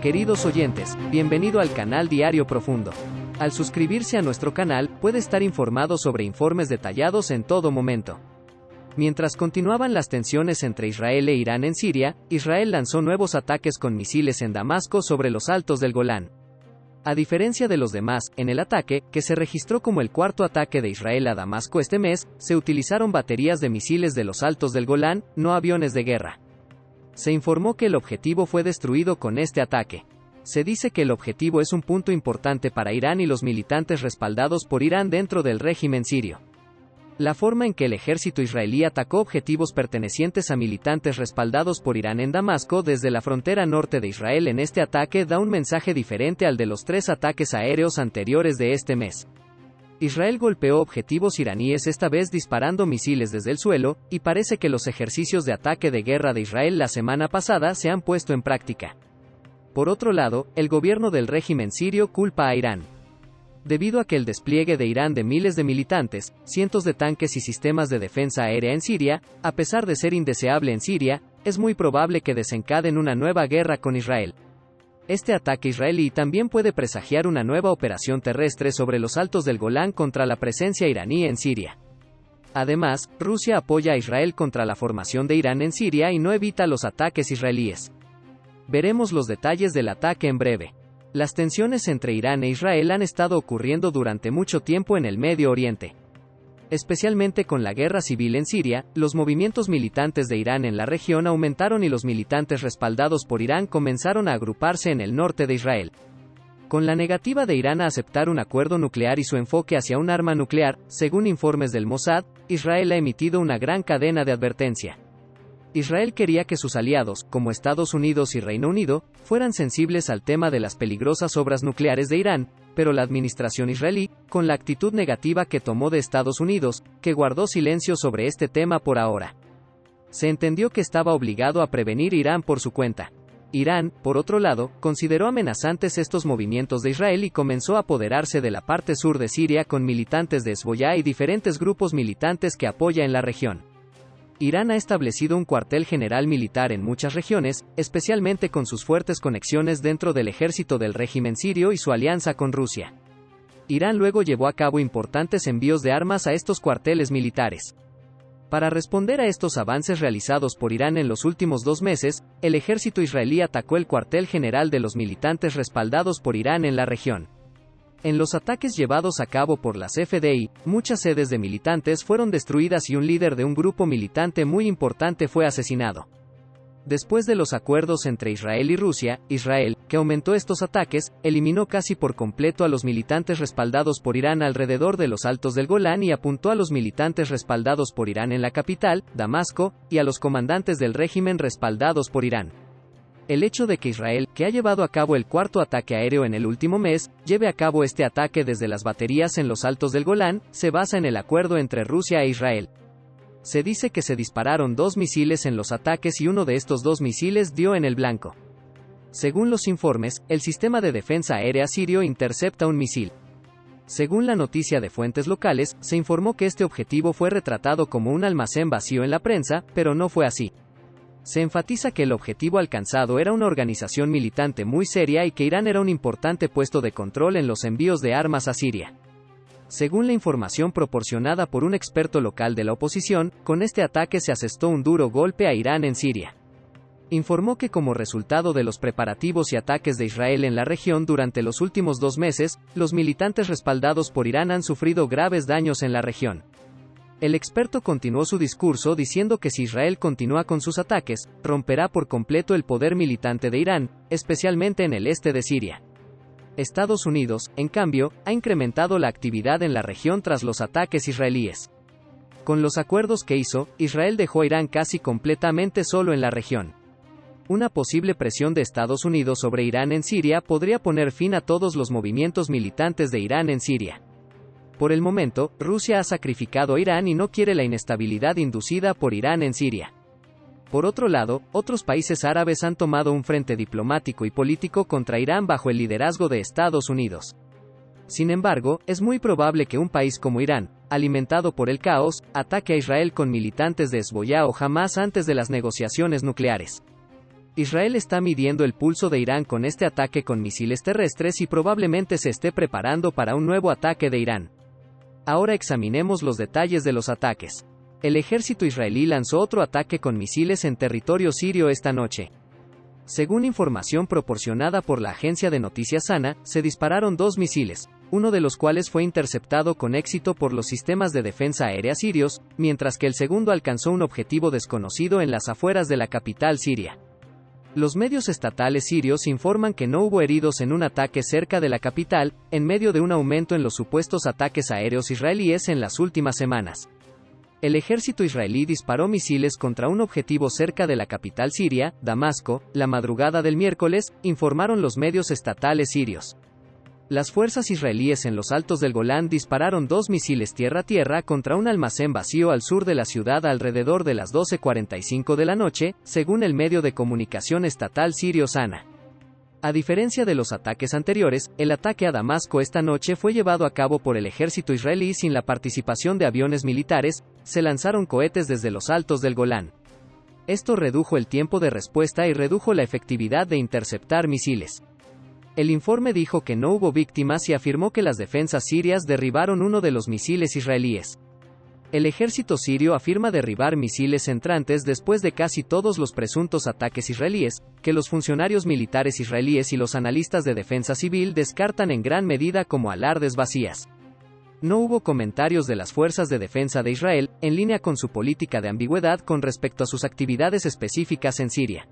Queridos oyentes, bienvenido al canal Diario Profundo. Al suscribirse a nuestro canal, puede estar informado sobre informes detallados en todo momento. Mientras continuaban las tensiones entre Israel e Irán en Siria, Israel lanzó nuevos ataques con misiles en Damasco sobre los altos del Golán. A diferencia de los demás, en el ataque, que se registró como el cuarto ataque de Israel a Damasco este mes, se utilizaron baterías de misiles de los altos del Golán, no aviones de guerra. Se informó que el objetivo fue destruido con este ataque. Se dice que el objetivo es un punto importante para Irán y los militantes respaldados por Irán dentro del régimen sirio. La forma en que el ejército israelí atacó objetivos pertenecientes a militantes respaldados por Irán en Damasco desde la frontera norte de Israel en este ataque da un mensaje diferente al de los 3 ataques aéreos anteriores de este mes. Israel golpeó objetivos iraníes esta vez disparando misiles desde el suelo, y parece que los ejercicios de ataque de guerra de Israel la semana pasada se han puesto en práctica. Por otro lado, el gobierno del régimen sirio culpa a Irán. Debido a que el despliegue de Irán de miles de militantes, cientos de tanques y sistemas de defensa aérea en Siria, a pesar de ser indeseable en Siria, es muy probable que desencadene una nueva guerra con Israel. Este ataque israelí también puede presagiar una nueva operación terrestre sobre los altos del Golán contra la presencia iraní en Siria. Además, Rusia apoya a Israel contra la formación de Irán en Siria y no evita los ataques israelíes. Veremos los detalles del ataque en breve. Las tensiones entre Irán e Israel han estado ocurriendo durante mucho tiempo en el Medio Oriente. Especialmente con la guerra civil en Siria, los movimientos militantes de Irán en la región aumentaron y los militantes respaldados por Irán comenzaron a agruparse en el norte de Israel. Con la negativa de Irán a aceptar un acuerdo nuclear y su enfoque hacia un arma nuclear, según informes del Mossad, Israel ha emitido una gran cadena de advertencia. Israel quería que sus aliados, como Estados Unidos y Reino Unido, fueran sensibles al tema de las peligrosas obras nucleares de Irán, pero la administración israelí, con la actitud negativa que tomó de Estados Unidos, que guardó silencio sobre este tema por ahora. Se entendió que estaba obligado a prevenir Irán por su cuenta. Irán, por otro lado, consideró amenazantes estos movimientos de Israel y comenzó a apoderarse de la parte sur de Siria con militantes de Hezbollah y diferentes grupos militantes que apoya en la región. Irán ha establecido un cuartel general militar en muchas regiones, especialmente con sus fuertes conexiones dentro del ejército del régimen sirio y su alianza con Rusia. Irán luego llevó a cabo importantes envíos de armas a estos cuarteles militares. Para responder a estos avances realizados por Irán en los últimos 2 meses, el ejército israelí atacó el cuartel general de los militantes respaldados por Irán en la región. En los ataques llevados a cabo por las FDI, muchas sedes de militantes fueron destruidas y un líder de un grupo militante muy importante fue asesinado. Después de los acuerdos entre Israel y Rusia, Israel, que aumentó estos ataques, eliminó casi por completo a los militantes respaldados por Irán alrededor de los altos del Golán y apuntó a los militantes respaldados por Irán en la capital, Damasco, y a los comandantes del régimen respaldados por Irán. El hecho de que Israel, que ha llevado a cabo el cuarto ataque aéreo en el último mes, lleve a cabo este ataque desde las baterías en los altos del Golán, se basa en el acuerdo entre Rusia e Israel. Se dice que se dispararon 2 misiles en los ataques y uno de estos 2 misiles dio en el blanco. Según los informes, el sistema de defensa aérea sirio intercepta un misil. Según la noticia de fuentes locales, se informó que este objetivo fue retratado como un almacén vacío en la prensa, pero no fue así. Se enfatiza que el objetivo alcanzado era una organización militante muy seria y que Irán era un importante puesto de control en los envíos de armas a Siria. Según la información proporcionada por un experto local de la oposición, con este ataque se asestó un duro golpe a Irán en Siria. Informó que como resultado de los preparativos y ataques de Israel en la región durante los últimos 2 meses, los militantes respaldados por Irán han sufrido graves daños en la región. El experto continuó su discurso diciendo que si Israel continúa con sus ataques, romperá por completo el poder militante de Irán, especialmente en el este de Siria. Estados Unidos, en cambio, ha incrementado la actividad en la región tras los ataques israelíes. Con los acuerdos que hizo, Israel dejó a Irán casi completamente solo en la región. Una posible presión de Estados Unidos sobre Irán en Siria podría poner fin a todos los movimientos militantes de Irán en Siria. Por el momento, Rusia ha sacrificado a Irán y no quiere la inestabilidad inducida por Irán en Siria. Por otro lado, otros países árabes han tomado un frente diplomático y político contra Irán bajo el liderazgo de Estados Unidos. Sin embargo, es muy probable que un país como Irán, alimentado por el caos, ataque a Israel con militantes de Hezbollah o Hamas antes de las negociaciones nucleares. Israel está midiendo el pulso de Irán con este ataque con misiles terrestres y probablemente se esté preparando para un nuevo ataque de Irán. Ahora examinemos los detalles de los ataques. El ejército israelí lanzó otro ataque con misiles en territorio sirio esta noche. Según información proporcionada por la agencia de noticias SANA, se dispararon 2 misiles, uno de los cuales fue interceptado con éxito por los sistemas de defensa aérea sirios, mientras que el segundo alcanzó un objetivo desconocido en las afueras de la capital siria. Los medios estatales sirios informan que no hubo heridos en un ataque cerca de la capital, en medio de un aumento en los supuestos ataques aéreos israelíes en las últimas semanas. El ejército israelí disparó misiles contra un objetivo cerca de la capital siria, Damasco, la madrugada del miércoles, informaron los medios estatales sirios. Las fuerzas israelíes en los altos del Golán dispararon 2 misiles tierra-tierra contra un almacén vacío al sur de la ciudad alrededor de las 12:45 de la noche, según el medio de comunicación estatal sirio SANA. A diferencia de los ataques anteriores, el ataque a Damasco esta noche fue llevado a cabo por el ejército israelí sin la participación de aviones militares, se lanzaron cohetes desde los altos del Golán. Esto redujo el tiempo de respuesta y redujo la efectividad de interceptar misiles. El informe dijo que no hubo víctimas y afirmó que las defensas sirias derribaron uno de los misiles israelíes. El ejército sirio afirma derribar misiles entrantes después de casi todos los presuntos ataques israelíes, que los funcionarios militares israelíes y los analistas de defensa civil descartan en gran medida como alardes vacías. No hubo comentarios de las fuerzas de defensa de Israel, en línea con su política de ambigüedad con respecto a sus actividades específicas en Siria.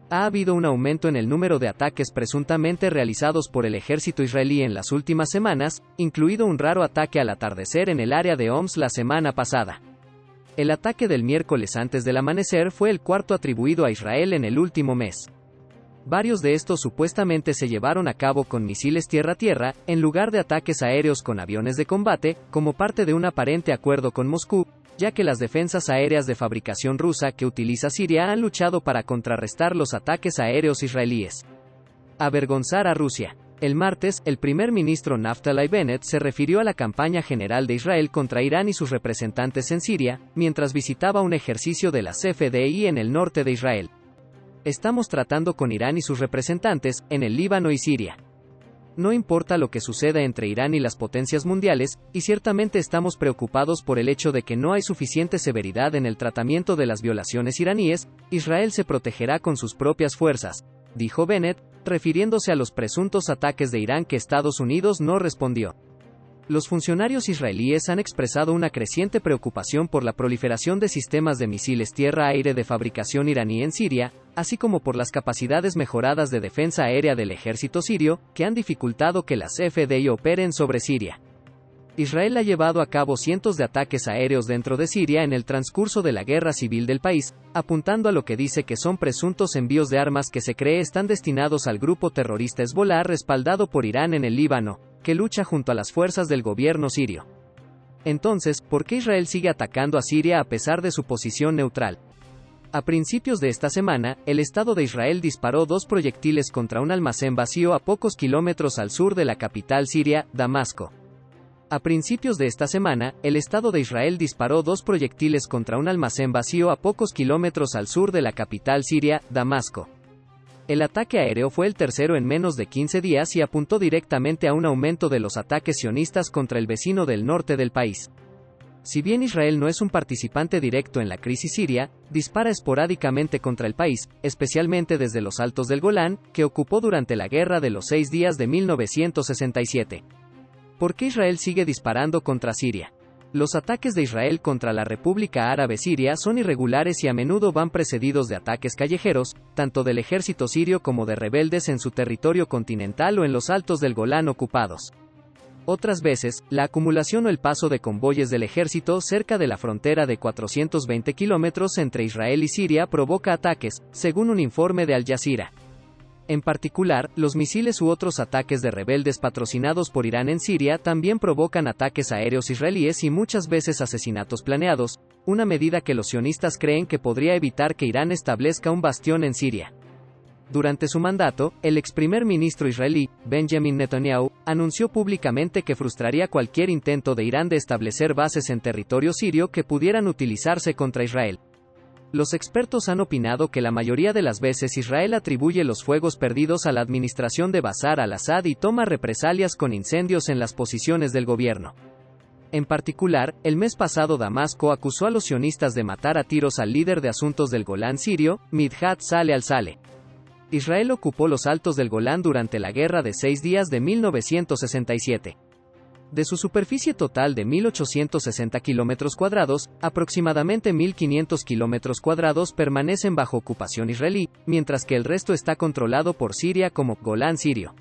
Ha habido un aumento en el número de ataques presuntamente realizados por el ejército israelí en las últimas semanas, incluido un raro ataque al atardecer en el área de Homs la semana pasada. El ataque del miércoles antes del amanecer fue el cuarto atribuido a Israel en el último mes. Varios de estos supuestamente se llevaron a cabo con misiles tierra-tierra, en lugar de ataques aéreos con aviones de combate, como parte de un aparente acuerdo con Moscú, ya que las defensas aéreas de fabricación rusa que utiliza Siria han luchado para contrarrestar los ataques aéreos israelíes. Avergonzar a Rusia. El martes, el primer ministro Naftali Bennett se refirió a la campaña general de Israel contra Irán y sus representantes en Siria, mientras visitaba un ejercicio de la CFDI en el norte de Israel. Estamos tratando con Irán y sus representantes, en el Líbano y Siria. No importa lo que suceda entre Irán y las potencias mundiales, y ciertamente estamos preocupados por el hecho de que no hay suficiente severidad en el tratamiento de las violaciones iraníes, Israel se protegerá con sus propias fuerzas, dijo Bennett, refiriéndose a los presuntos ataques de Irán que Estados Unidos no respondió. Los funcionarios israelíes han expresado una creciente preocupación por la proliferación de sistemas de misiles tierra-aire de fabricación iraní en Siria, así como por las capacidades mejoradas de defensa aérea del ejército sirio, que han dificultado que las FDI operen sobre Siria. Israel ha llevado a cabo cientos de ataques aéreos dentro de Siria en el transcurso de la guerra civil del país, apuntando a lo que dice que son presuntos envíos de armas que se cree están destinados al grupo terrorista Hezbollah respaldado por Irán en el Líbano, que lucha junto a las fuerzas del gobierno sirio. Entonces, ¿por qué Israel sigue atacando a Siria a pesar de su posición neutral? A principios de esta semana, el Estado de Israel disparó 2 proyectiles contra un almacén vacío a pocos kilómetros al sur de la capital siria, Damasco. A principios de esta semana, el Estado de Israel disparó 2 proyectiles contra un almacén vacío a pocos kilómetros al sur de la capital siria, Damasco. El ataque aéreo fue el tercero en menos de 15 días y apuntó directamente a un aumento de los ataques sionistas contra el vecino del norte del país. Si bien Israel no es un participante directo en la crisis siria, dispara esporádicamente contra el país, especialmente desde los altos del Golán, que ocupó durante la Guerra de los 6 días de 1967. ¿Por qué Israel sigue disparando contra Siria? Los ataques de Israel contra la República Árabe Siria son irregulares y a menudo van precedidos de ataques callejeros, tanto del ejército sirio como de rebeldes en su territorio continental o en los altos del Golán ocupados. Otras veces, la acumulación o el paso de convoyes del ejército cerca de la frontera de 420 kilómetros entre Israel y Siria provoca ataques, según un informe de Al Jazeera. En particular, los misiles u otros ataques de rebeldes patrocinados por Irán en Siria también provocan ataques aéreos israelíes y muchas veces asesinatos planeados, una medida que los sionistas creen que podría evitar que Irán establezca un bastión en Siria. Durante su mandato, el ex primer ministro israelí, Benjamin Netanyahu, anunció públicamente que frustraría cualquier intento de Irán de establecer bases en territorio sirio que pudieran utilizarse contra Israel. Los expertos han opinado que la mayoría de las veces Israel atribuye los fuegos perdidos a la administración de Bashar al-Assad y toma represalias con incendios en las posiciones del gobierno. En particular, el mes pasado Damasco acusó a los sionistas de matar a tiros al líder de asuntos del Golán sirio, Midhat Saleh al-Saleh. Israel ocupó los altos del Golán durante la Guerra de 6 días de 1967. De su superficie total de 1.860 km², aproximadamente 1.500 km² permanecen bajo ocupación israelí, mientras que el resto está controlado por Siria como Golán sirio.